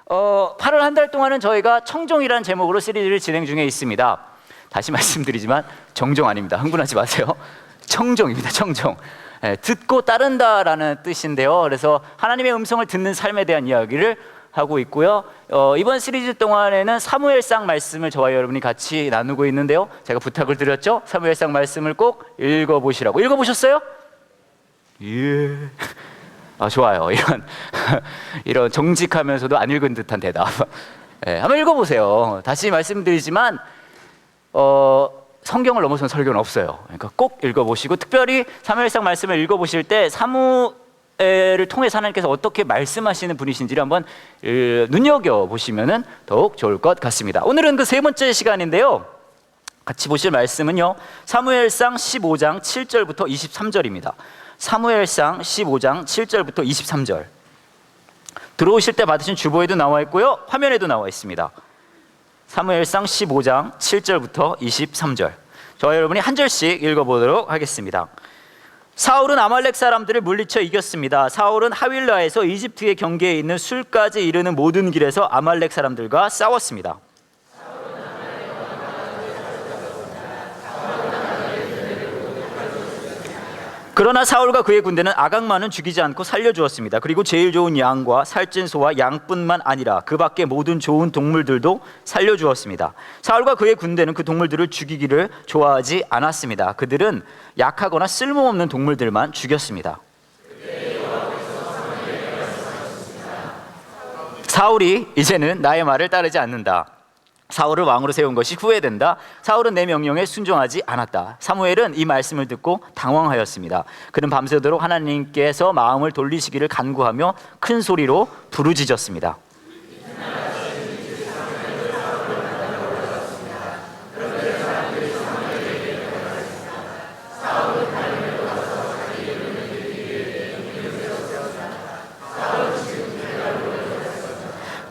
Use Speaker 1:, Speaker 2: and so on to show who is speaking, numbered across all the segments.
Speaker 1: 8월 한 달 동안은 저희가 청종이라는 제목으로 시리즈를 진행 중에 있습니다. 다시 말씀드리지만 정종 아닙니다. 흥분하지 마세요. 청종입니다. 청종. 듣고 따른다라는 뜻인데요. 그래서 하나님의 음성을 듣는 삶에 대한 이야기를 하고 있고요. 이번 시리즈 동안에는 사무엘상 말씀을 저와 여러분이 같이 나누고 있는데요. 제가 부탁을 드렸죠. 사무엘상 말씀을 꼭 읽어보시라고. 읽어보셨어요? 예. 좋아요. 이런 정직하면서도 안 읽은 듯한 대답. 한번 읽어보세요. 다시 말씀드리지만 성경을 넘어선 설교는 없어요. 그러니까 꼭 읽어보시고, 특별히 사무엘상 말씀을 읽어보실 때 사무엘을 통해서 하나님께서 어떻게 말씀하시는 분이신지를 한번 눈여겨보시면 더욱 좋을 것 같습니다. 오늘은 그 세 번째 시간인데요. 같이 보실 말씀은요, 사무엘상 15장 7절부터 23절입니다. 사무엘상 15장 7절부터 23절. 들어오실 때 받으신 주보에도 나와 있고요, 화면에도 나와 있습니다. 사무엘상 15장 7절부터 23절. 저와 여러분이 한 절씩 읽어보도록 하겠습니다. 사울은 아말렉 사람들을 물리쳐 이겼습니다. 사울은 하윌라에서 이집트의 경계에 있는 술까지 이르는 모든 길에서 아말렉 사람들과 싸웠습니다. 그러나 사울과 그의 군대는 아각만은 죽이지 않고 살려주었습니다. 그리고 제일 좋은 양과 살찐 소와 양뿐만 아니라 그 밖에 모든 좋은 동물들도 살려주었습니다. 사울과 그의 군대는 그 동물들을 죽이기를 좋아하지 않았습니다. 그들은 약하거나 쓸모없는 동물들만 죽였습니다. 사울이 이제는 나의 말을 따르지 않는다. 사울을 왕으로 세운 것이 후회된다. 사울은 내 명령에 순종하지 않았다. 사무엘은 이 말씀을 듣고 당황하였습니다. 그는 밤새도록 하나님께서 마음을 돌리시기를 간구하며 큰 소리로 부르짖었습니다.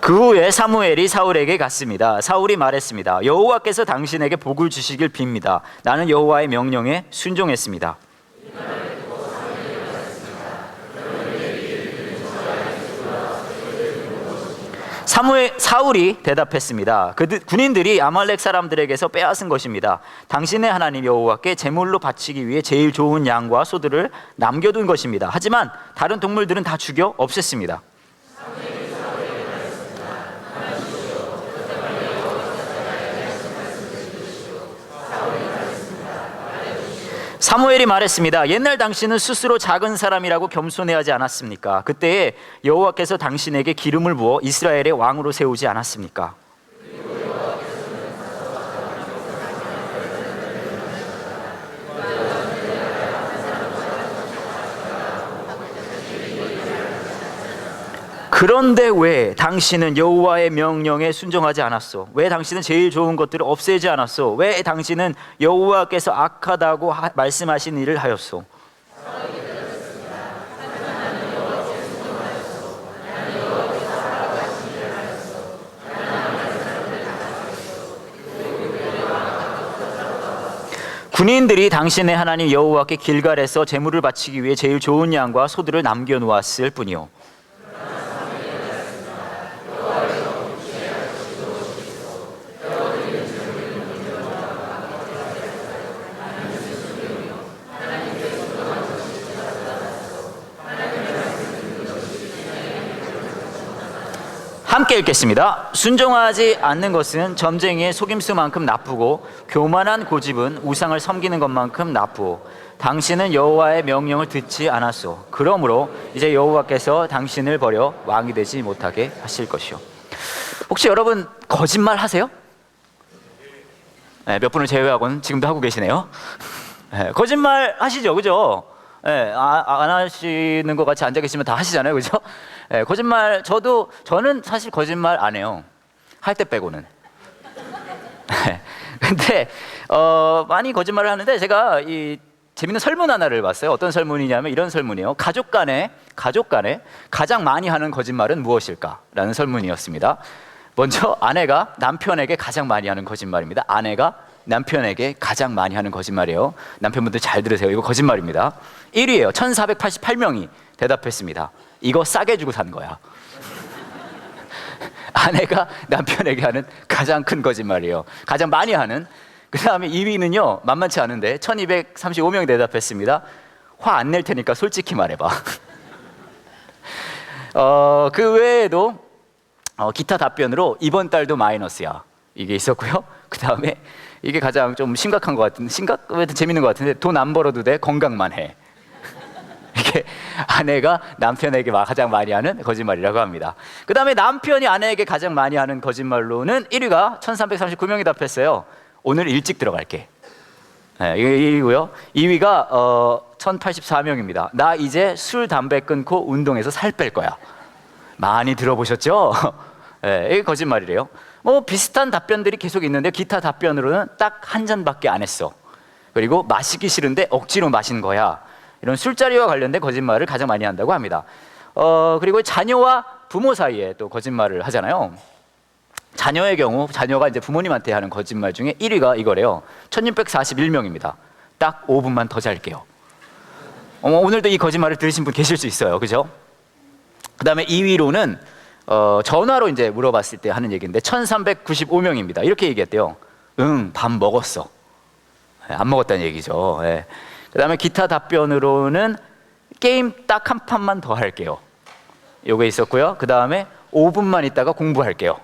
Speaker 1: 그 후에 사무엘이 사울에게 갔습니다. 사울이 말했습니다. 여호와께서 당신에게 복을 주시길 빕니다. 나는 여호와의 명령에 순종했습니다. 사울이 대답했습니다. 군인들이 아말렉 사람들에게서 빼앗은 것입니다. 당신의 하나님 여호와께 제물로 바치기 위해 제일 좋은 양과 소들을 남겨둔 것입니다. 하지만 다른 동물들은 다 죽여 없앴습니다. 사무엘이 말했습니다. 옛날 당신은 스스로 작은 사람이라고 겸손해하지 않았습니까? 그때에 여호와께서 당신에게 기름을 부어 이스라엘의 왕으로 세우지 않았습니까? 그런데 왜 당신은 여호와의 명령에 순종하지 않았소? 왜 당신은 제일 좋은 것들을 없애지 않았소? 왜 당신은 여호와께서 악하다고 말씀하신 일을 하였소? 군인들이 당신의 하나님 여호와께 길갈에서 제물을 바치기 위해 제일 좋은 양과 소들을 남겨놓았을 뿐이요. 함께 읽겠습니다. 순종하지 않는 것은 점쟁이의 속임수만큼 나쁘고 교만한 고집은 우상을 섬기는 것만큼 나쁘고 당신은 여호와의 명령을 듣지 않았소. 그러므로 이제 여호와께서 당신을 버려 왕이 되지 못하게 하실 것이요. 혹시 여러분 거짓말 하세요? 몇 분을 제외하고는 지금도 하고 계시네요. 거짓말 하시죠, 그죠? 안 하시는 것 같이 앉아 계시면 다 하시잖아요, 그죠? 거짓말 저는 사실 거짓말 안 해요. 할 때 빼고는. 근데 많이 거짓말을 하는데 제가 이 재밌는 설문 하나를 봤어요. 어떤 설문이냐면 이런 설문이에요. 가족 간에 가장 많이 하는 거짓말은 무엇일까? 라는 설문이었습니다. 먼저 아내가 남편에게 가장 많이 하는 거짓말입니다. 아내가 남편에게 가장 많이 하는 거짓말이에요. 남편분들 잘 들으세요. 이거 거짓말입니다. 1위예요. 1488명이 대답했습니다. 이거 싸게 주고 산 거야. 아내가 남편에게 하는 가장 큰 거짓말이에요. 가장 많이 하는. 그 다음에 2위는요, 만만치 않은데 1235명이 대답했습니다. 화 안 낼 테니까 솔직히 말해봐. 그 외에도 기타 답변으로 이번 달도 마이너스야, 이게 있었고요. 그 다음에 이게 가장 좀 심각한 것 같은데, 재밌는 것 같은데, 돈 안 벌어도 돼, 건강만 해. 이게 아내가 남편에게 가장 많이 하는 거짓말이라고 합니다. 그 다음에 남편이 아내에게 가장 많이 하는 거짓말로는 1위가 1339명이 답했어요. 오늘 일찍 들어갈게. 네, 이게 1위고요. 2위가 1084명입니다. 나 이제 술, 담배 끊고 운동해서 살 뺄 거야. 많이 들어보셨죠? 네, 이게 거짓말이래요. 뭐 비슷한 답변들이 계속 있는데, 기타 답변으로는 딱 한 잔밖에 안 했어. 그리고 마시기 싫은데 억지로 마신 거야. 이런 술자리와 관련된 거짓말을 가장 많이 한다고 합니다. 그리고 자녀와 부모 사이에 또 거짓말을 하잖아요. 자녀의 경우, 자녀가 이제 부모님한테 하는 거짓말 중에 1위가 이거래요. 1641명입니다. 딱 5분만 더 잘게요. 오늘도 이 거짓말을 들으신 분 계실 수 있어요. 그죠? 그 다음에 2위로는 전화로 이제 물어봤을 때 하는 얘기인데 1395명입니다. 이렇게 얘기했대요. 응, 밥 먹었어. 안 먹었다는 얘기죠. 네. 그 다음에 기타 답변으로는 게임 딱 한 판만 더 할게요. 요게 있었고요. 그 다음에 5분만 있다가 공부할게요.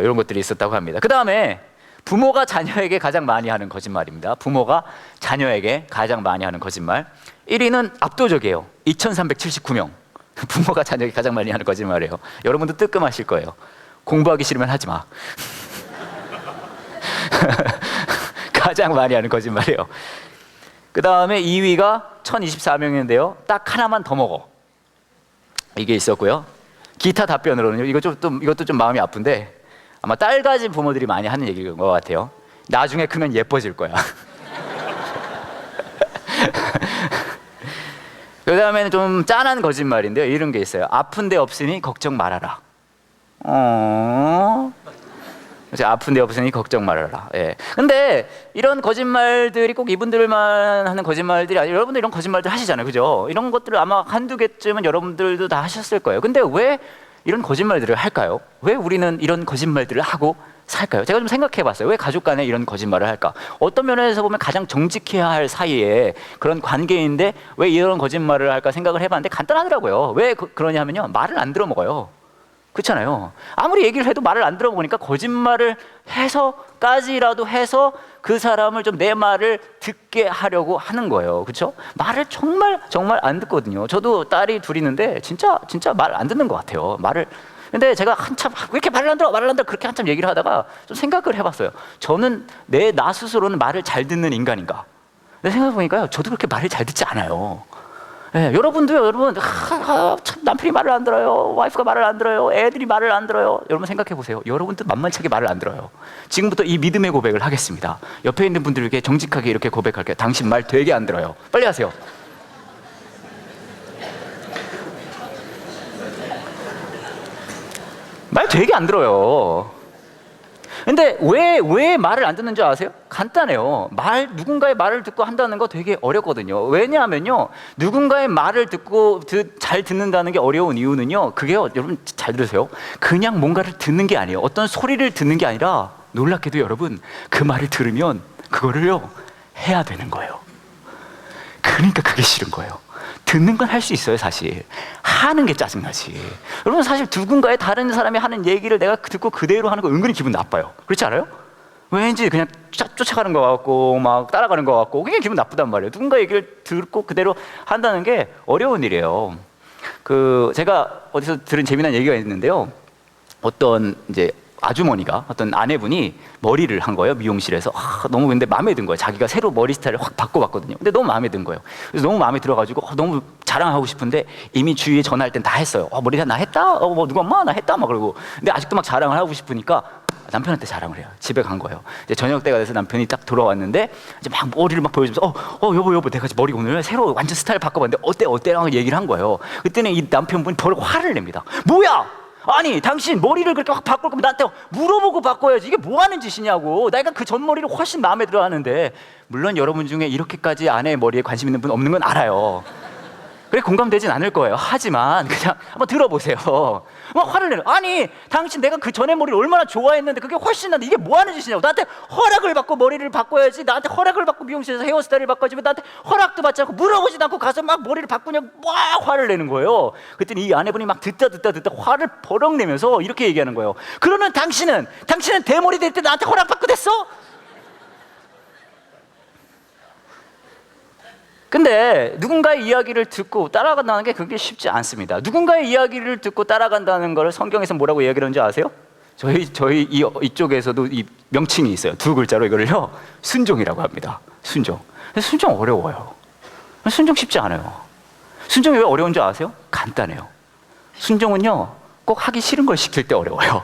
Speaker 1: 이런 것들이 있었다고 합니다. 그 다음에 부모가 자녀에게 가장 많이 하는 거짓말입니다. 부모가 자녀에게 가장 많이 하는 거짓말. 1위는 압도적이에요. 2379명. 부모가 자녀에게 가장 많이 하는 거짓말이에요. 여러분도 뜨끔하실 거예요. 공부하기 싫으면 하지 마. 가장 많이 하는 거짓말이에요. 그 다음에 2위가 1024명인데요. 딱 하나만 더 먹어. 이게 있었고요. 기타 답변으로는 이것도 좀 마음이 아픈데, 아마 딸 가진 부모들이 많이 하는 얘기인 것 같아요. 나중에 크면 예뻐질 거야. 그 다음에는 좀 짠한 거짓말인데요. 이런 게 있어요. 아픈 데 없으니 걱정 말아라. 아픈 데 없으니 걱정 말아라. 예. 근데 이런 거짓말들이 꼭 이분들만 하는 거짓말들이 아니라, 여러분들 이런 거짓말들 하시잖아요. 그죠? 이런 것들을 아마 한두 개쯤은 여러분들도 다 하셨을 거예요. 근데 왜 이런 거짓말들을 할까요? 왜 우리는 이런 거짓말들을 하고 살까요? 제가 좀 생각해 봤어요. 왜 가족 간에 이런 거짓말을 할까? 어떤 면에서 보면 가장 정직해야 할 사이에 그런 관계인데 왜 이런 거짓말을 할까 생각을 해봤는데 간단하더라고요. 왜 그러냐 하면요, 말을 안 들어먹어요. 그렇잖아요. 아무리 얘기를 해도 말을 안 들어보니까 거짓말을 해서까지라도 해서 그 사람을 좀 내 말을 듣게 하려고 하는 거예요. 그렇죠? 말을 정말 안 듣거든요. 저도 딸이 둘이 있는데 진짜 말 안 듣는 것 같아요. 근데 제가 한참 왜 이렇게 말을 안 들어 그렇게 한참 얘기를 하다가 좀 생각을 해봤어요. 저는 나 스스로는 말을 잘 듣는 인간인가? 근데 생각해보니까요, 저도 그렇게 말을 잘 듣지 않아요. 네, 여러분도요. 참 남편이 말을 안 들어요. 와이프가 말을 안 들어요. 애들이 말을 안 들어요. 여러분 생각해 보세요. 여러분도 만만치게 말을 안 들어요. 지금부터 이 믿음의 고백을 하겠습니다. 옆에 있는 분들에게 정직하게 이렇게 고백할게요. 당신 말 되게 안 들어요. 빨리 하세요. 말 되게 안 들어요. 근데 왜 말을 안 듣는 줄 아세요? 간단해요. 누군가의 말을 듣고 한다는 거 되게 어렵거든요. 왜냐하면요, 누군가의 말을 듣고 잘 듣는다는 게 어려운 이유는요, 그게요, 여러분 잘 들으세요. 그냥 뭔가를 듣는 게 아니에요. 어떤 소리를 듣는 게 아니라, 놀랍게도 여러분, 그 말을 들으면 그거를요 해야 되는 거예요. 그러니까 그게 싫은 거예요. 듣는 건 할 수 있어요. 사실 하는 게 짜증나지. 여러분, 사실 누군가의 다른 사람이 하는 얘기를 내가 듣고 그대로 하는 거 은근히 기분 나빠요. 그렇지 않아요? 왠지 그냥 쫓아가는 것 같고 막 따라가는 것 같고 그게 기분 나쁘단 말이에요. 누군가 얘기를 듣고 그대로 한다는 게 어려운 일이에요. 제가 어디서 들은 재미난 얘기가 있는데요. 어떤 이제 아주머니가, 어떤 아내분이 머리를 한 거예요. 미용실에서. 너무 근데 마음에 든 거예요. 자기가 새로 머리 스타일을 확 바꿔봤거든요. 근데 너무 마음에 든 거예요. 그래서 너무 마음에 들어가지고 너무 자랑하고 싶은데 이미 주위에 전화할 땐 다 했어요. 머리 나 했다? 뭐 누가 엄마 나 했다? 막 그러고. 근데 아직도 막 자랑을 하고 싶으니까 남편한테 자랑을 해요. 집에 간 거예요. 이제 저녁 때가 돼서 남편이 딱 돌아왔는데 이제 막 머리를 막 보여주면서 여보 내가 머리 오늘 새로 완전 스타일 바꿔봤는데 어때? 라고 얘기를 한 거예요. 그때는 이 남편분이 바로 화를 냅니다. 뭐야? 아니, 당신 머리를 그렇게 확 바꿀 거면 나한테 물어보고 바꿔야지. 이게 뭐 하는 짓이냐고. 내가 그 전 머리를 훨씬 마음에 들어 하는데. 물론 여러분 중에 이렇게까지 아내의 머리에 관심 있는 분 없는 건 알아요. 그래 공감되진 않을 거예요. 하지만 그냥 한번 들어보세요. 막 화를 내는. 아니 당신 내가 그 전에 머리를 얼마나 좋아했는데 그게 훨씬 난데 이게 뭐 하는 짓이냐고. 나한테 허락을 받고 머리를 바꿔야지. 나한테 허락을 받고 미용실에서 헤어스타일을 바꿔주면 나한테 허락도 받지 않고 물어보지도 않고 가서 막 머리를 바꾸냐고 막 화를 내는 거예요. 그랬더니 이 아내분이 막 듣다 화를 버럭 내면서 이렇게 얘기하는 거예요. 그러면 당신은 대머리 될 때 나한테 허락받고 됐어? 근데 누군가의 이야기를 듣고 따라간다는 게 그게 쉽지 않습니다. 누군가의 이야기를 듣고 따라간다는 걸 성경에서 뭐라고 이야기를 하는지 아세요? 저희 이쪽에서도 이 명칭이 있어요. 두 글자로 이거를요 순종이라고 합니다. 순종. 순종 어려워요. 순종 쉽지 않아요. 순종이 왜 어려운 줄 아세요? 간단해요. 순종은요 꼭 하기 싫은 걸 시킬 때 어려워요.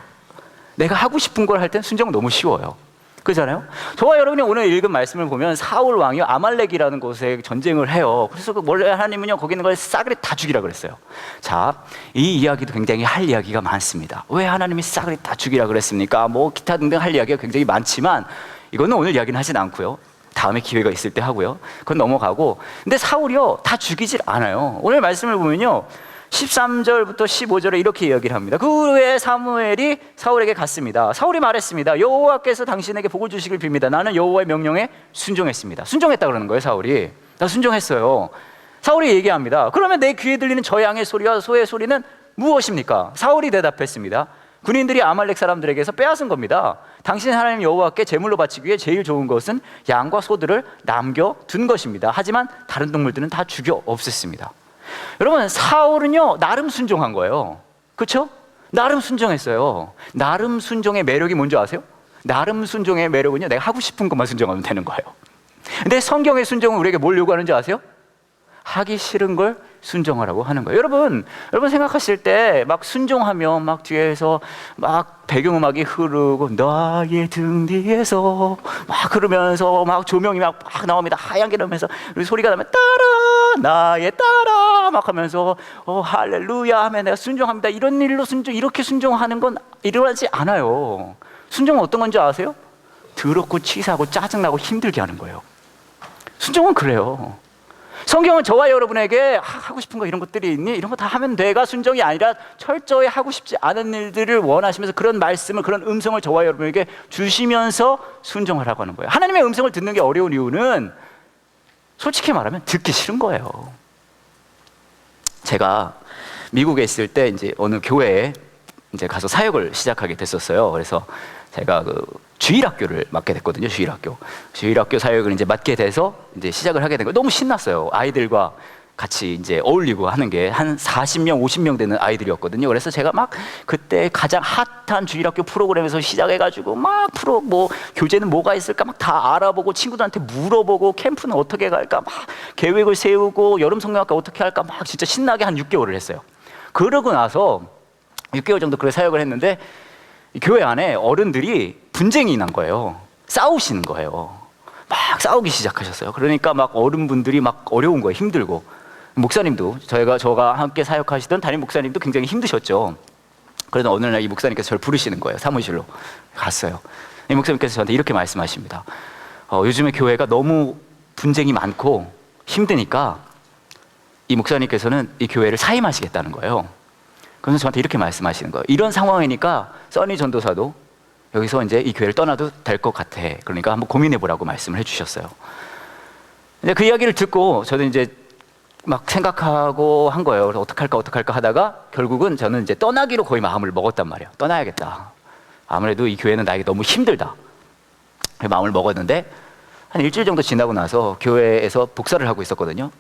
Speaker 1: 내가 하고 싶은 걸 할 땐 순종은 너무 쉬워요. 그렇잖아요? 저와 여러분이 오늘 읽은 말씀을 보면 사울 왕이 아말렉이라는 곳에 전쟁을 해요. 그래서 원래 하나님은요 거기 있는 걸 싸그리 다 죽이라 그랬어요. 자, 이 이야기도 굉장히 할 이야기가 많습니다. 왜 하나님이 싸그리 다 죽이라 그랬습니까? 뭐 기타 등등 할 이야기가 굉장히 많지만 이거는 오늘 이야기는 하진 않고요. 다음에 기회가 있을 때 하고요. 그건 넘어가고. 근데 사울이요 다 죽이질 않아요. 오늘 말씀을 보면요 13절부터 15절에 이렇게 이야기를 합니다. 그 후에 사무엘이 사울에게 갔습니다. 사울이 말했습니다. 여호와께서 당신에게 복을 주시길 빕니다. 나는 여호와의 명령에 순종했습니다. 순종했다 그러는 거예요. 사울이. 나 순종했어요. 사울이 얘기합니다. 그러면 내 귀에 들리는 저 양의 소리와 소의 소리는 무엇입니까? 사울이 대답했습니다. 군인들이 아말렉 사람들에게서 빼앗은 겁니다. 당신 하나님 여호와께 제물로 바치기 위해 제일 좋은 것은 양과 소들을 남겨둔 것입니다. 하지만 다른 동물들은 다 죽여 없앴습니다. 여러분 사울은요 나름 순종한 거예요. 그렇죠? 나름 순종했어요. 나름 순종의 매력이 뭔지 아세요? 나름 순종의 매력은요 내가 하고 싶은 것만 순종하면 되는 거예요. 근데 성경의 순종은 우리에게 뭘 요구하는지 아세요? 하기 싫은 걸 순종하라고 하는 거예요. 여러분 생각하실 때 막 순종하면 막 뒤에서 막 배경음악이 흐르고 나의 등 뒤에서 막 그러면서 막 조명이 막 나옵니다. 하얀 게 나오면서 소리가 나면 따라 나의 따라 막 하면서 할렐루야 하면 내가 순종합니다. 이런 일로 이렇게 순종하는 건 일어나지 않아요. 순종은 어떤 건지 아세요? 더럽고 치사하고 짜증나고 힘들게 하는 거예요. 순종은 그래요. 성경은 저와 여러분에게 하고 싶은 거 이런 것들이 있니? 이런 거 다 하면 돼가 순종이 아니라 철저히 하고 싶지 않은 일들을 원하시면서 그런 말씀을 그런 음성을 저와 여러분에게 주시면서 순종하라고 하는 거예요. 하나님의 음성을 듣는 게 어려운 이유는 솔직히 말하면 듣기 싫은 거예요. 제가 미국에 있을 때 이제 어느 교회에 이제 가서 사역을 시작하게 됐었어요. 그래서 제가 그 주일학교를 맡게 됐거든요. 주일학교 사역을 이제 맡게 돼서 이제 시작을 하게 된 거예요. 너무 신났어요. 아이들과 같이 이제 어울리고 하는 게 한 40명, 50명 되는 아이들이었거든요. 그래서 제가 막 그때 가장 핫한 주일학교 프로그램에서 시작해가지고 막 뭐 교재는 뭐가 있을까 막 다 알아보고 친구들한테 물어보고 캠프는 어떻게 갈까 막 계획을 세우고 여름 성경학과 어떻게 할까 막 진짜 신나게 한 6개월을 했어요. 그러고 나서 6개월 정도 그렇게 사역을 했는데 교회 안에 어른들이 분쟁이 난 거예요. 싸우시는 거예요. 막 싸우기 시작하셨어요. 그러니까 막 어른분들이 막 어려운 거예요. 힘들고. 목사님도 저가 함께 사역하시던 담임 목사님도 굉장히 힘드셨죠. 그래서 어느 날 이 목사님께서 저를 부르시는 거예요. 사무실로 갔어요. 이 목사님께서 저한테 이렇게 말씀하십니다. 요즘에 교회가 너무 분쟁이 많고 힘드니까 이 목사님께서는 이 교회를 사임하시겠다는 거예요. 그래서 저한테 이렇게 말씀하시는 거예요. 이런 상황이니까 써니 전도사도 여기서 이제 이 교회를 떠나도 될 것 같아. 그러니까 한번 고민해 보라고 말씀을 해주셨어요. 근데 그 이야기를 듣고 저도 이제 막 생각하고 한 거예요. 그래서 어떡할까 하다가 결국은 저는 이제 떠나기로 거의 마음을 먹었단 말이에요. 떠나야겠다. 아무래도 이 교회는 나에게 너무 힘들다. 마음을 먹었는데 한 일주일 정도 지나고 나서 교회에서 복사를 하고 있었거든요.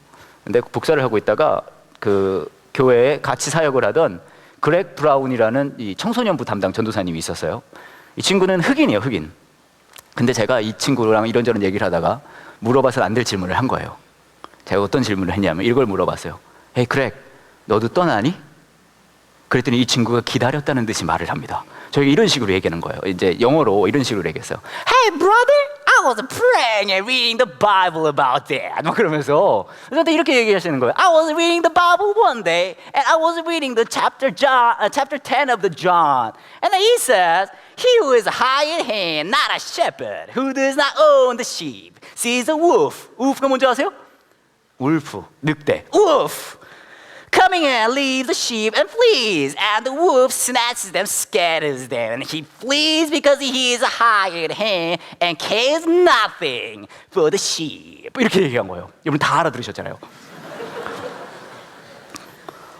Speaker 1: 근데 복사를 하고 있다가 그 교회에 같이 사역을 하던 그렉 브라운이라는 이 청소년부 담당 전도사님이 있었어요. 이 친구는 흑인이에요, 흑인. 근데 제가 이 친구랑 이런저런 얘기를 하다가 물어봐서는 안 될 질문을 한 거예요. 제가 어떤 질문을 했냐면 이걸 물어봤어요. 헤이 그렉, 너도 떠나니? 그랬더니 이 친구가 기다렸다는 듯이 말을 합니다. 저희가 이런 식으로 얘기하는 거예요. 이제 영어로 이런 식으로 얘기했어요. Hey brother, I was praying and reading the Bible about that. 막 그러면서 저한테 이렇게 얘기하시는 거예요. I was reading the Bible one day and I was reading the chapter 10 of the John. And then he says, he who is hired hand, not a shepherd, who does not own the sheep, sees a wolf. wolf가 뭔지 아세요? 울프, 늑대. Wolf, coming and leaves the sheep and flees, and the wolf snatches them, scatters them, and he flees because he is a hired hand and cares nothing for the sheep. 이렇게 얘기한 거예요. 여러분 다 알아들으셨잖아요.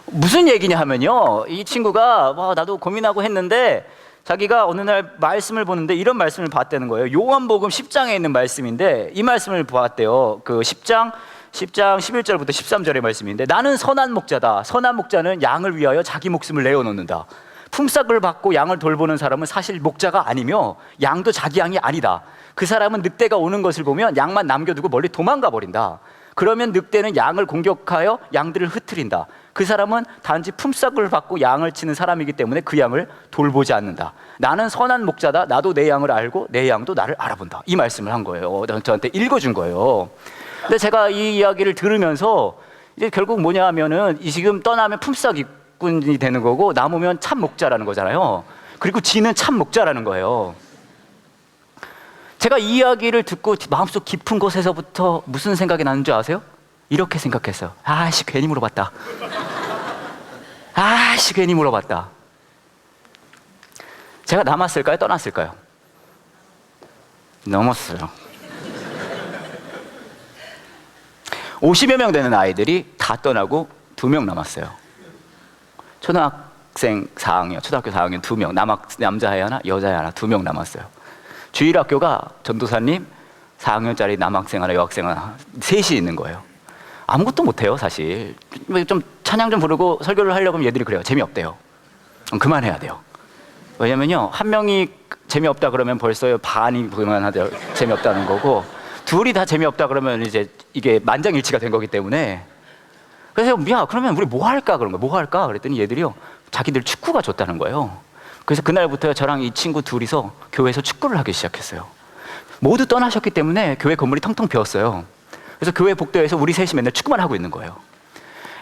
Speaker 1: 무슨 얘기냐 하면요, 이 친구가 나도 고민하고 했는데 자기가 어느 날 말씀을 보는데 이런 말씀을 봤다는 거예요. 요한복음 10장에 있는 말씀인데 이 말씀을 보았대요. 그 10장 11절부터 13절의 말씀인데, 나는 선한 목자다. 선한 목자는 양을 위하여 자기 목숨을 내어놓는다. 품삯을 받고 양을 돌보는 사람은 사실 목자가 아니며 양도 자기 양이 아니다. 그 사람은 늑대가 오는 것을 보면 양만 남겨두고 멀리 도망가 버린다. 그러면 늑대는 양을 공격하여 양들을 흩트린다. 그 사람은 단지 품삯을 받고 양을 치는 사람이기 때문에 그 양을 돌보지 않는다. 나는 선한 목자다. 나도 내 양을 알고 내 양도 나를 알아본다. 이 말씀을 한 거예요. 저한테 읽어준 거예요. 근데 제가 이 이야기를 들으면서 이제 결국 뭐냐 하면은 이 지금 떠나면 품삯꾼이 되는 거고 남으면 참 목자라는 거잖아요. 그리고 지는 참 목자라는 거예요. 제가 이 이야기를 듣고 마음속 깊은 곳에서부터 무슨 생각이 나는 줄 아세요? 이렇게 생각했어요. 아씨, 괜히 물어봤다. 아씨, 괜히 물어봤다. 제가 남았을까요? 떠났을까요? 넘었어요. 50여 명 되는 아이들이 다 떠나고 2명 남았어요. 초등학생 4학년, 초등학교 4학년 2명, 남자애 하나, 여자애 하나, 2명 남았어요. 주일학교가 전도사님, 4학년짜리 남학생 하나, 여학생 하나, 셋이 있는 거예요. 아무것도 못해요, 사실. 좀 찬양 좀 부르고 설교를 하려고 하면 얘들이 그래요. 재미없대요. 그만해야 돼요. 왜냐면요, 한 명이 재미없다 그러면 벌써 반이 그만하대요. 재미없다는 거고, 둘이 다 재미없다 그러면 이제 이게 만장일치가 된 거기 때문에. 그래서 야, 그러면 우리 뭐 할까? 그런 거 뭐 할까? 그랬더니 얘들이요, 자기들 축구가 좋다는 거예요. 그래서 그날부터 저랑 이 친구 둘이서 교회에서 축구를 하기 시작했어요. 모두 떠나셨기 때문에 교회 건물이 텅텅 비었어요. 그래서 교회 복도에서 우리 셋이 맨날 축구만 하고 있는 거예요.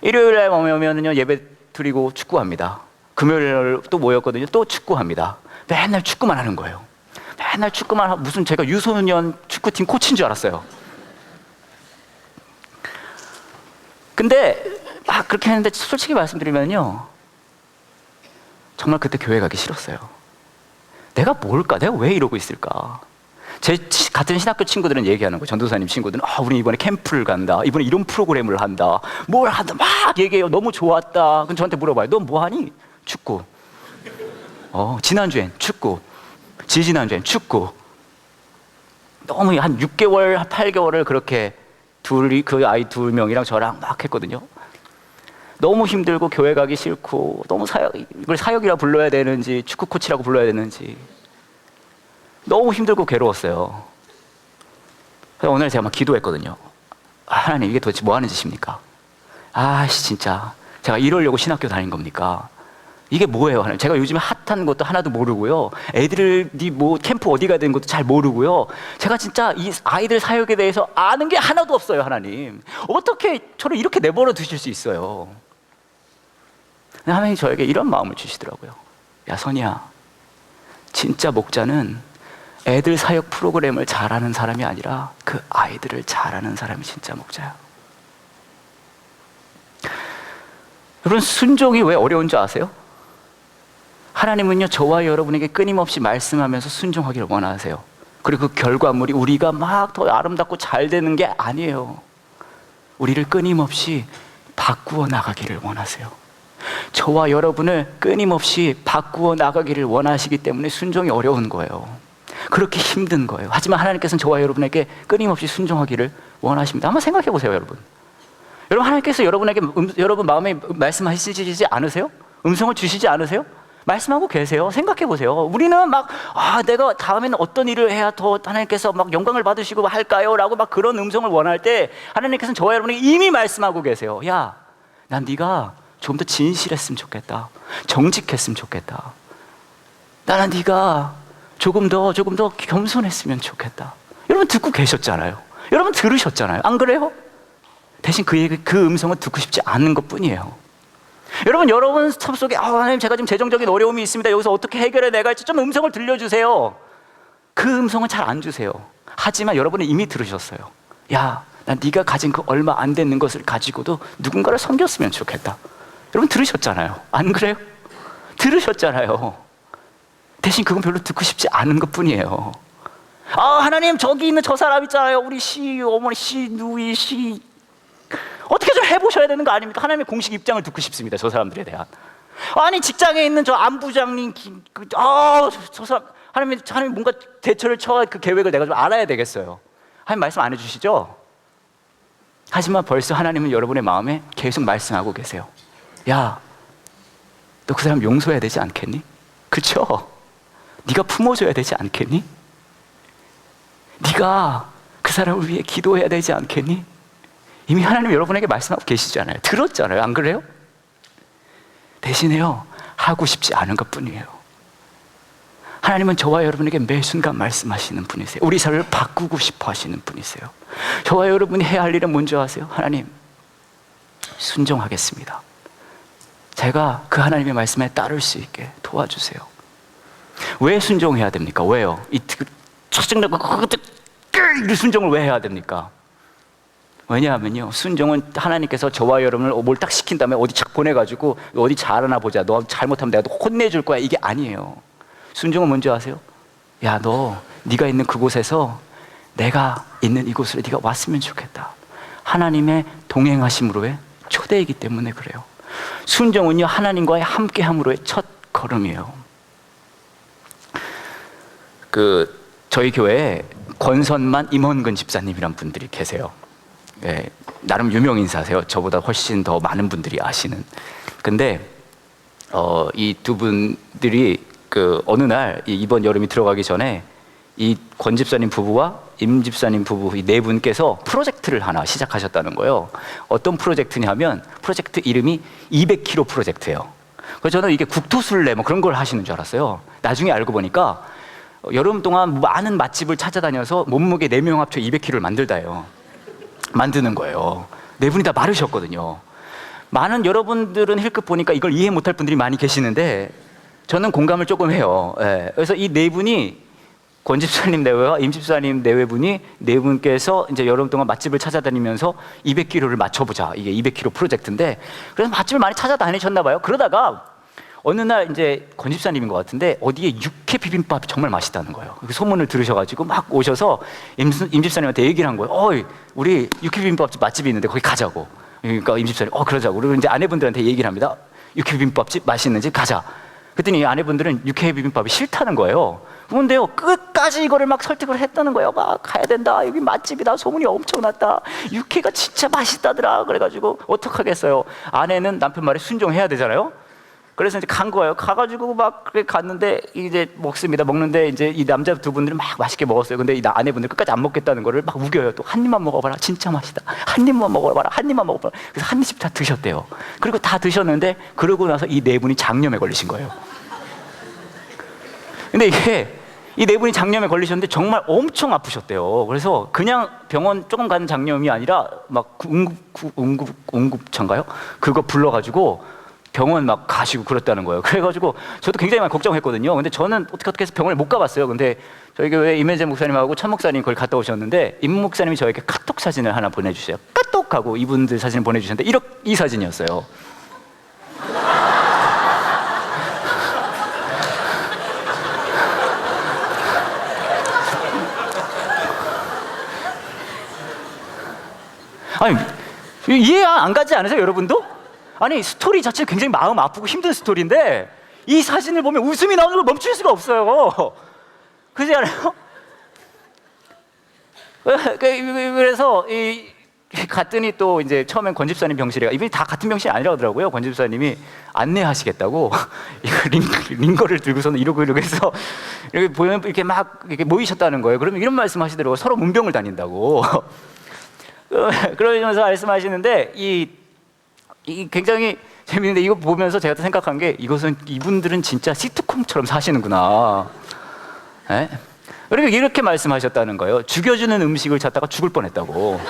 Speaker 1: 일요일에 오면은요, 예배 드리고 축구합니다. 금요일에 또 모였거든요. 또 축구합니다. 맨날 축구만 하는 거예요. 맨날 축구만 하고, 무슨 제가 유소년 축구팀 코치인 줄 알았어요. 근데 막 그렇게 했는데 솔직히 말씀드리면요, 정말 그때 교회 가기 싫었어요. 내가 뭘까? 내가 왜 이러고 있을까? 제 같은 신학교 친구들은 얘기하는 거예요. 전도사님 친구들은 우리 이번에 캠프를 간다. 이번에 이런 프로그램을 한다. 뭘 한다. 막 얘기해요. 너무 좋았다. 그럼 저한테 물어봐요. 너 뭐 하니? 축구. 지난주엔 축구. 지지난주엔 축구. 너무 한 6개월, 8개월을 그렇게 그 아이 2명이랑 저랑 막 했거든요. 너무 힘들고 교회 가기 싫고, 너무 이걸 사역이라 불러야 되는지 축구 코치라고 불러야 되는지 너무 힘들고 괴로웠어요. 그래서 오늘 제가 막 기도했거든요. 하나님, 이게 도대체 뭐 하는 짓입니까? 진짜 제가 이러려고 신학교 다닌 겁니까? 이게 뭐예요, 하나님? 제가 요즘에 핫한 것도 하나도 모르고요, 애들이 뭐 캠프 어디 가야 되는 것도 잘 모르고요, 제가 진짜 이 아이들 사역에 대해서 아는 게 하나도 없어요. 하나님, 어떻게 저를 이렇게 내버려 두실 수 있어요? 하나님이 저에게 이런 마음을 주시더라고요. 야, 선이야, 진짜 목자는 애들 사역 프로그램을 잘하는 사람이 아니라 그 아이들을 잘하는 사람이 진짜 목자야. 여러분, 순종이 왜 어려운 줄 아세요? 하나님은요, 저와 여러분에게 끊임없이 말씀하면서 순종하기를 원하세요. 그리고 그 결과물이 우리가 막 더 아름답고 잘 되는 게 아니에요. 우리를 끊임없이 바꾸어 나가기를 원하세요. 저와 여러분을 끊임없이 바꾸어 나가기를 원하시기 때문에 순종이 어려운 거예요. 그렇게 힘든 거예요. 하지만 하나님께서는 저와 여러분에게 끊임없이 순종하기를 원하십니다. 한번 생각해 보세요, 여러분. 여러분, 하나님께서 여러분에게 여러분 마음에 말씀하시지 않으세요? 음성을 주시지 않으세요? 말씀하고 계세요. 생각해 보세요. 우리는 막 내가 다음에는 어떤 일을 해야 더 하나님께서 막 영광을 받으시고 할까요? 라고 막 그런 음성을 원할 때 하나님께서는 저와 여러분에게 이미 말씀하고 계세요. 야, 난 네가 좀 더 진실했으면 좋겠다. 정직했으면 좋겠다. 나는 네가 조금 더 겸손했으면 좋겠다. 여러분 듣고 계셨잖아요. 여러분 들으셨잖아요. 안 그래요? 대신 그 음성은 듣고 싶지 않은 것 뿐이에요. 여러분 삶 속에 하나님, 제가 지금 재정적인 어려움이 있습니다. 여기서 어떻게 해결해 내가 할지 좀 음성을 들려주세요. 그 음성은 잘 안 주세요. 하지만 여러분은 이미 들으셨어요. 야, 난 네가 가진 그 얼마 안 되는 것을 가지고도 누군가를 섬겼으면 좋겠다. 여러분 들으셨잖아요. 안 그래요? 들으셨잖아요. 대신 그건 별로 듣고 싶지 않은 것뿐이에요. 아, 하나님 저기 있는 저 사람 있잖아요. 우리 시 어머니 시 누이 시 어떻게 좀 해보셔야 되는 거 아닙니까? 하나님의 공식 입장을 듣고 싶습니다. 저 사람들에 대한. 아니 직장에 있는 저 안부장님 저 사람 하나님 뭔가 대처를 처할 그 계획을 내가 좀 알아야 되겠어요. 하나님 말씀 안 해주시죠? 하지만 벌써 하나님은 여러분의 마음에 계속 말씀하고 계세요. 야, 너 그 사람 용서해야 되지 않겠니? 그렇죠? 네가 품어줘야 되지 않겠니? 네가 그 사람을 위해 기도해야 되지 않겠니? 이미 하나님 여러분에게 말씀하고 계시잖아요. 들었잖아요. 안 그래요? 대신에요, 하고 싶지 않은 것뿐이에요. 하나님은 저와 여러분에게 매 순간 말씀하시는 분이세요. 우리 삶을 바꾸고 싶어 하시는 분이세요. 저와 여러분이 해야 할 일은 뭔지 아세요? 하나님, 순종하겠습니다. 제가 그 하나님의 말씀에 따를 수 있게 도와주세요. 왜 순종해야 됩니까? 왜요? 이 짜증나고 이 순종을 왜 해야 됩니까? 왜냐하면요, 순종은 하나님께서 저와 여러분을 뭘 딱 시킨 다음에 어디 착 보내가지고 어디 잘하나 보자, 너 잘못하면 내가 너 혼내줄 거야, 이게 아니에요. 순종은 뭔지 아세요? 야, 네가 있는 그곳에서 내가 있는 이곳으로 네가 왔으면 좋겠다. 하나님의 동행하심으로의 초대이기 때문에 그래요. 순종은요, 하나님과의 함께함으로의 첫 걸음이에요. 저희 교회에 권선만 임원근 집사님이란 분들이 계세요. 예, 나름 유명 인사세요. 저보다 훨씬 더 많은 분들이 아시는. 근데 이 두 분들이 어느 날 이번 여름이 들어가기 전에 이 권 집사님 부부와 임 집사님 부부 이 네 분께서 프로젝트를 하나 시작하셨다는 거예요. 어떤 프로젝트냐면 프로젝트 이름이 200kg 프로젝트예요. 그래서 저는 이게 국토순례 뭐 그런 걸 하시는 줄 알았어요. 나중에 알고 보니까 여름 동안 많은 맛집을 찾아다녀서 몸무게 4명 합쳐 200kg를 만드는 거예요. 네 분이 다 마르셨거든요. 많은 여러분들은 힐끗 보니까 이걸 이해 못할 분들이 많이 계시는데 저는 공감을 조금 해요. 예. 그래서 이 네 분이 권 집사님 내외와 임 집사님 내외분이 네 분께서 이제 여름 동안 맛집을 찾아다니면서 200kg를 맞춰보자. 이게 200kg 프로젝트인데 그래서 맛집을 많이 찾아다니셨나 봐요. 그러다가 어느 날 이제 권 집사님인 것 같은데 어디에 육회 비빔밥이 정말 맛있다는 거예요. 그 소문을 들으셔가지고 막 오셔서 임 집사님한테 얘기를 한 거예요. 어이, 우리 육회 비빔밥 맛집이 있는데 거기 가자고. 그러니까 임 집사님 그러자고. 그리고 이제 아내분들한테 얘기를 합니다. 육회 비빔밥집 맛있는 집 가자. 그랬더니 아내분들은 육회 비빔밥이 싫다는 거예요. 그런데요, 끝까지 이거를 막 설득을 했다는 거예요. 막 가야 된다. 여기 맛집이다. 소문이 엄청 났다. 육회가 진짜 맛있다더라. 그래가지고 어떡하겠어요. 아내는 남편 말에 순종해야 되잖아요. 그래서 이제 간 거예요. 가가지고 막 갔는데 이제 먹습니다. 먹는데 이제 이 남자 두 분들은 막 맛있게 먹었어요. 근데 이 아내분들 끝까지 안 먹겠다는 거를 막 우겨요. 또 한 입만 먹어봐라. 진짜 맛있다. 한 입만 먹어봐라. 한 입만 먹어봐라. 그래서 한 입씩 다 드셨대요. 그리고 다 드셨는데 그러고 나서 이 네 분이 장염에 걸리신 거예요. 근데 이게 이 네 분이 장염에 걸리셨는데 정말 엄청 아프셨대요. 그래서 그냥 병원 조금 가는 장염이 아니라 막 응급차인가요? 그거 불러가지고 병원 막 가시고 그랬다는 거예요. 그래가지고 저도 굉장히 많이 걱정했거든요. 근데 저는 어떻게 해서 병원을 못 가봤어요. 근데 저희 교회 임혜재 목사님하고 천 목사님 거기 갔다 오셨는데 임 목사님이 저에게 카톡 사진을 하나 보내주세요. 카톡 하고 이분들 사진을 보내주셨는데 이 사진이었어요. 아니, 이해 안 가지 않으세요, 여러분도? 아니, 스토리 자체가 굉장히 마음 아프고 힘든 스토리인데 이 사진을 보면 웃음이 나오는 걸 멈출 수가 없어요. 그렇지 않아요? 그래서 갔더니 또 이제 처음엔 권 집사님 병실에 이분이 다 같은 병실이 아니라 하더라고요. 권 집사님이 안내하시겠다고 링거를 들고서는 이러고 해서 이렇게 보면 이렇게 막 이렇게 모이셨다는 거예요. 그러면 이런 말씀하시더라고요. 서로 문병을 다닌다고. 그러면서 말씀하시는데 이 굉장히 재밌는데 이거 보면서 제가 생각한 게 이분들은 진짜 시트콤처럼 사시는구나. 네? 그리고 이렇게 말씀하셨다는 거예요. 죽여주는 음식을 찾다가 죽을 뻔했다고.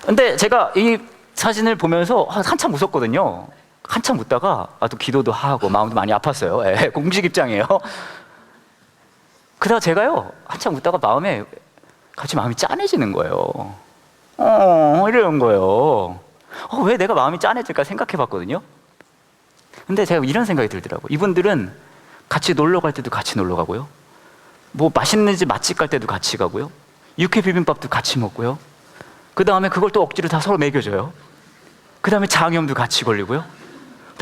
Speaker 1: 근데 제가 이 사진을 보면서 한참 웃었거든요. 한참 웃다가 또 기도도 하고 마음도 많이 아팠어요. 네, 공식 입장이에요. 그러다 제가요 한참 웃다가 마음에 같이 마음이 짠해지는 거예요. 이러는 거예요. 왜 내가 마음이 짠해질까 생각해 봤거든요. 근데 제가 이런 생각이 들더라고요. 이분들은 같이 놀러 갈 때도 같이 놀러 가고요, 뭐 맛있는 집 맛집 갈 때도 같이 가고요, 육회 비빔밥도 같이 먹고요, 그 다음에 그걸 또 억지로 다 서로 먹여줘요. 그 다음에 장염도 같이 걸리고요,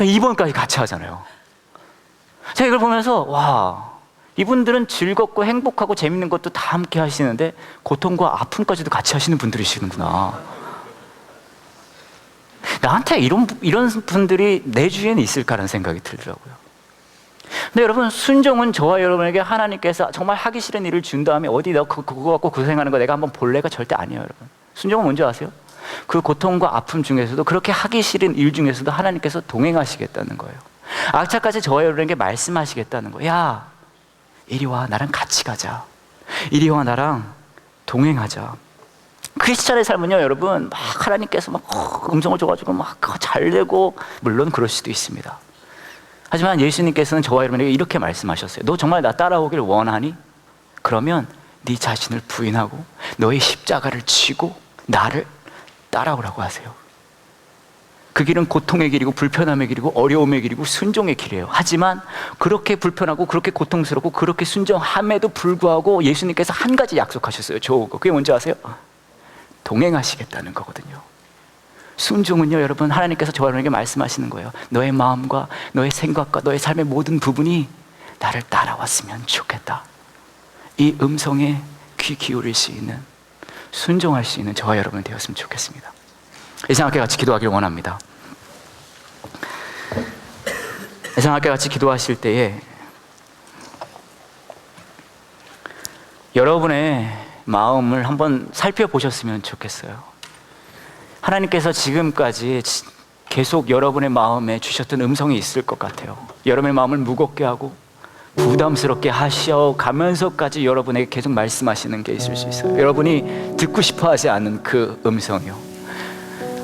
Speaker 1: 입원까지 같이 하잖아요. 제가 이걸 보면서 와, 이분들은 즐겁고 행복하고 재밌는 것도 다 함께 하시는데 고통과 아픔까지도 같이 하시는 분들이시는구나. 나한테 이런 분들이 내 주위에는 있을까라는 생각이 들더라고요. 근데 여러분, 순종은 저와 여러분에게 하나님께서 정말 하기 싫은 일을 준 다음에 어디 너 그거 갖고 고생하는 거 내가 한번 볼래가 절대 아니에요. 여러분, 순종은 뭔지 아세요? 그 고통과 아픔 중에서도, 그렇게 하기 싫은 일 중에서도 하나님께서 동행하시겠다는 거예요. 악착같이 저와 여러분에게 말씀하시겠다는 거예요. 야, 이리 와, 나랑 같이 가자. 이리 와, 나랑 동행하자. 크리스찬의 삶은요, 여러분, 막 하나님께서 막 음성을 줘가지고 막 잘 되고, 물론 그럴 수도 있습니다. 하지만 예수님께서는 저와 여러분에게 이렇게 말씀하셨어요. 너 정말 나 따라오길 원하니? 그러면 네 자신을 부인하고 너의 십자가를 지고 나를 따라오라고 하세요. 그 길은 고통의 길이고 불편함의 길이고 어려움의 길이고 순종의 길이에요. 하지만 그렇게 불편하고 그렇게 고통스럽고 그렇게 순종함에도 불구하고 예수님께서 한 가지 약속하셨어요. 좋은 거. 그게 뭔지 아세요? 동행하시겠다는 거거든요. 순종은요, 여러분, 하나님께서 저와 여러분에게 말씀하시는 거예요. 너의 마음과 너의 생각과 너의 삶의 모든 부분이 나를 따라왔으면 좋겠다. 이 음성에 귀 기울일 수 있는, 순종할 수 있는 저와 여러분 되었으면 좋겠습니다. 이 시간 함께 같이 기도하길 원합니다. 이 시간 함께 같이 기도하실 때에 여러분의 마음을 한번 살펴보셨으면 좋겠어요. 하나님께서 지금까지 계속 여러분의 마음에 주셨던 음성이 있을 것 같아요. 여러분의 마음을 무겁게 하고 부담스럽게 하셔가면서까지 여러분에게 계속 말씀하시는 게 있을 수 있어요. 여러분이 듣고 싶어 하지 않은 그 음성이요,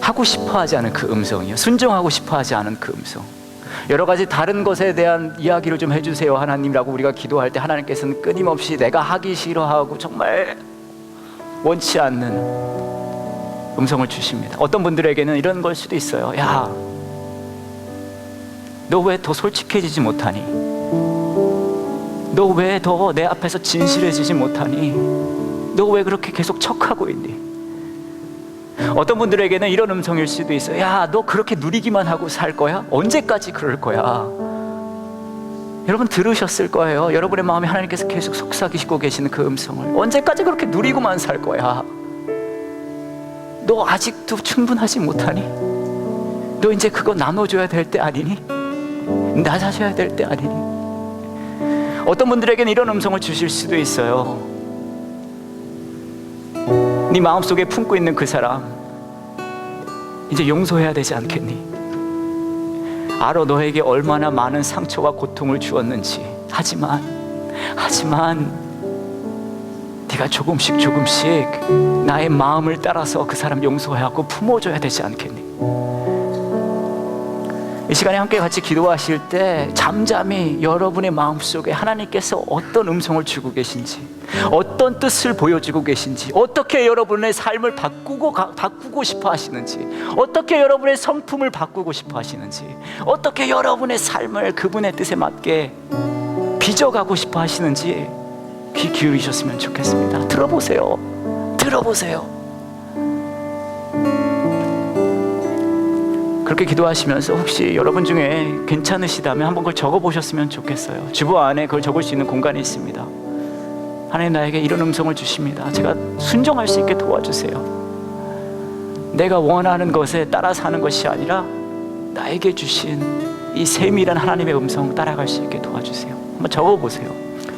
Speaker 1: 하고 싶어 하지 않은 그 음성이요, 순종하고 싶어 하지 않은 그 음성, 여러 가지 다른 것에 대한 이야기를 좀 해주세요 하나님이라고 우리가 기도할 때 하나님께서는 끊임없이 내가 하기 싫어하고 정말 원치 않는 음성을 주십니다. 어떤 분들에게는 이런 걸 수도 있어요. 야, 너 왜 더 솔직해지지 못하니? 너 왜 더 내 앞에서 진실해지지 못하니? 너 왜 그렇게 계속 척하고 있니? 어떤 분들에게는 이런 음성일 수도 있어요. 야, 너 그렇게 누리기만 하고 살 거야? 언제까지 그럴 거야? 여러분 들으셨을 거예요. 여러분의 마음에 하나님께서 계속 속삭이시고 계시는 그 음성을. 언제까지 그렇게 누리고만 살 거야? 너 아직도 충분하지 못하니? 너 이제 그거 나눠줘야 될 때 아니니? 낮아져야 될 때 아니니? 어떤 분들에게는 이런 음성을 주실 수도 있어요. 네 마음속에 품고 있는 그 사람 이제 용서해야 되지 않겠니? 알아, 너에게 얼마나 많은 상처와 고통을 주었는지. 하지만 네가 조금씩 나의 마음을 따라서 그 사람 용서하고 품어줘야 되지 않겠니? 이 시간에 함께 같이 기도하실 때 잠잠히 여러분의 마음속에 하나님께서 어떤 음성을 주고 계신지, 어떤 뜻을 보여주고 계신지, 어떻게 여러분의 삶을 바꾸고 싶어 하시는지, 어떻게 여러분의 성품을 바꾸고 싶어 하시는지, 어떻게 여러분의 삶을 그분의 뜻에 맞게 빚어가고 싶어 하시는지 귀 기울이셨으면 좋겠습니다. 들어보세요. 그렇게 기도하시면서 혹시 여러분 중에 괜찮으시다면 한번 그걸 적어보셨으면 좋겠어요. 주보 안에 그걸 적을 수 있는 공간이 있습니다. 하나님, 나에게 이런 음성을 주십니다. 제가 순종할 수 있게 도와주세요. 내가 원하는 것에 따라 사는 것이 아니라 나에게 주신 이 세밀한 하나님의 음성 따라갈 수 있게 도와주세요. 한번 적어보세요.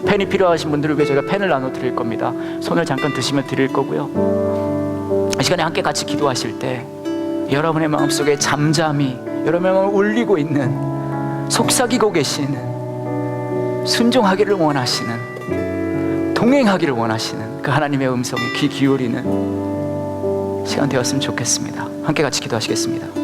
Speaker 1: 펜이 필요하신 분들을 위해 제가 펜을 나눠드릴 겁니다. 손을 잠깐 드시면 드릴 거고요. 이 시간에 함께 같이 기도하실 때 여러분의 마음속에 잠잠히 여러분의 마음을 울리고 있는, 속삭이고 계시는, 순종하기를 원하시는, 동행하기를 원하시는 그 하나님의 음성에 귀 기울이는 시간 되었으면 좋겠습니다. 함께 같이 기도하시겠습니다.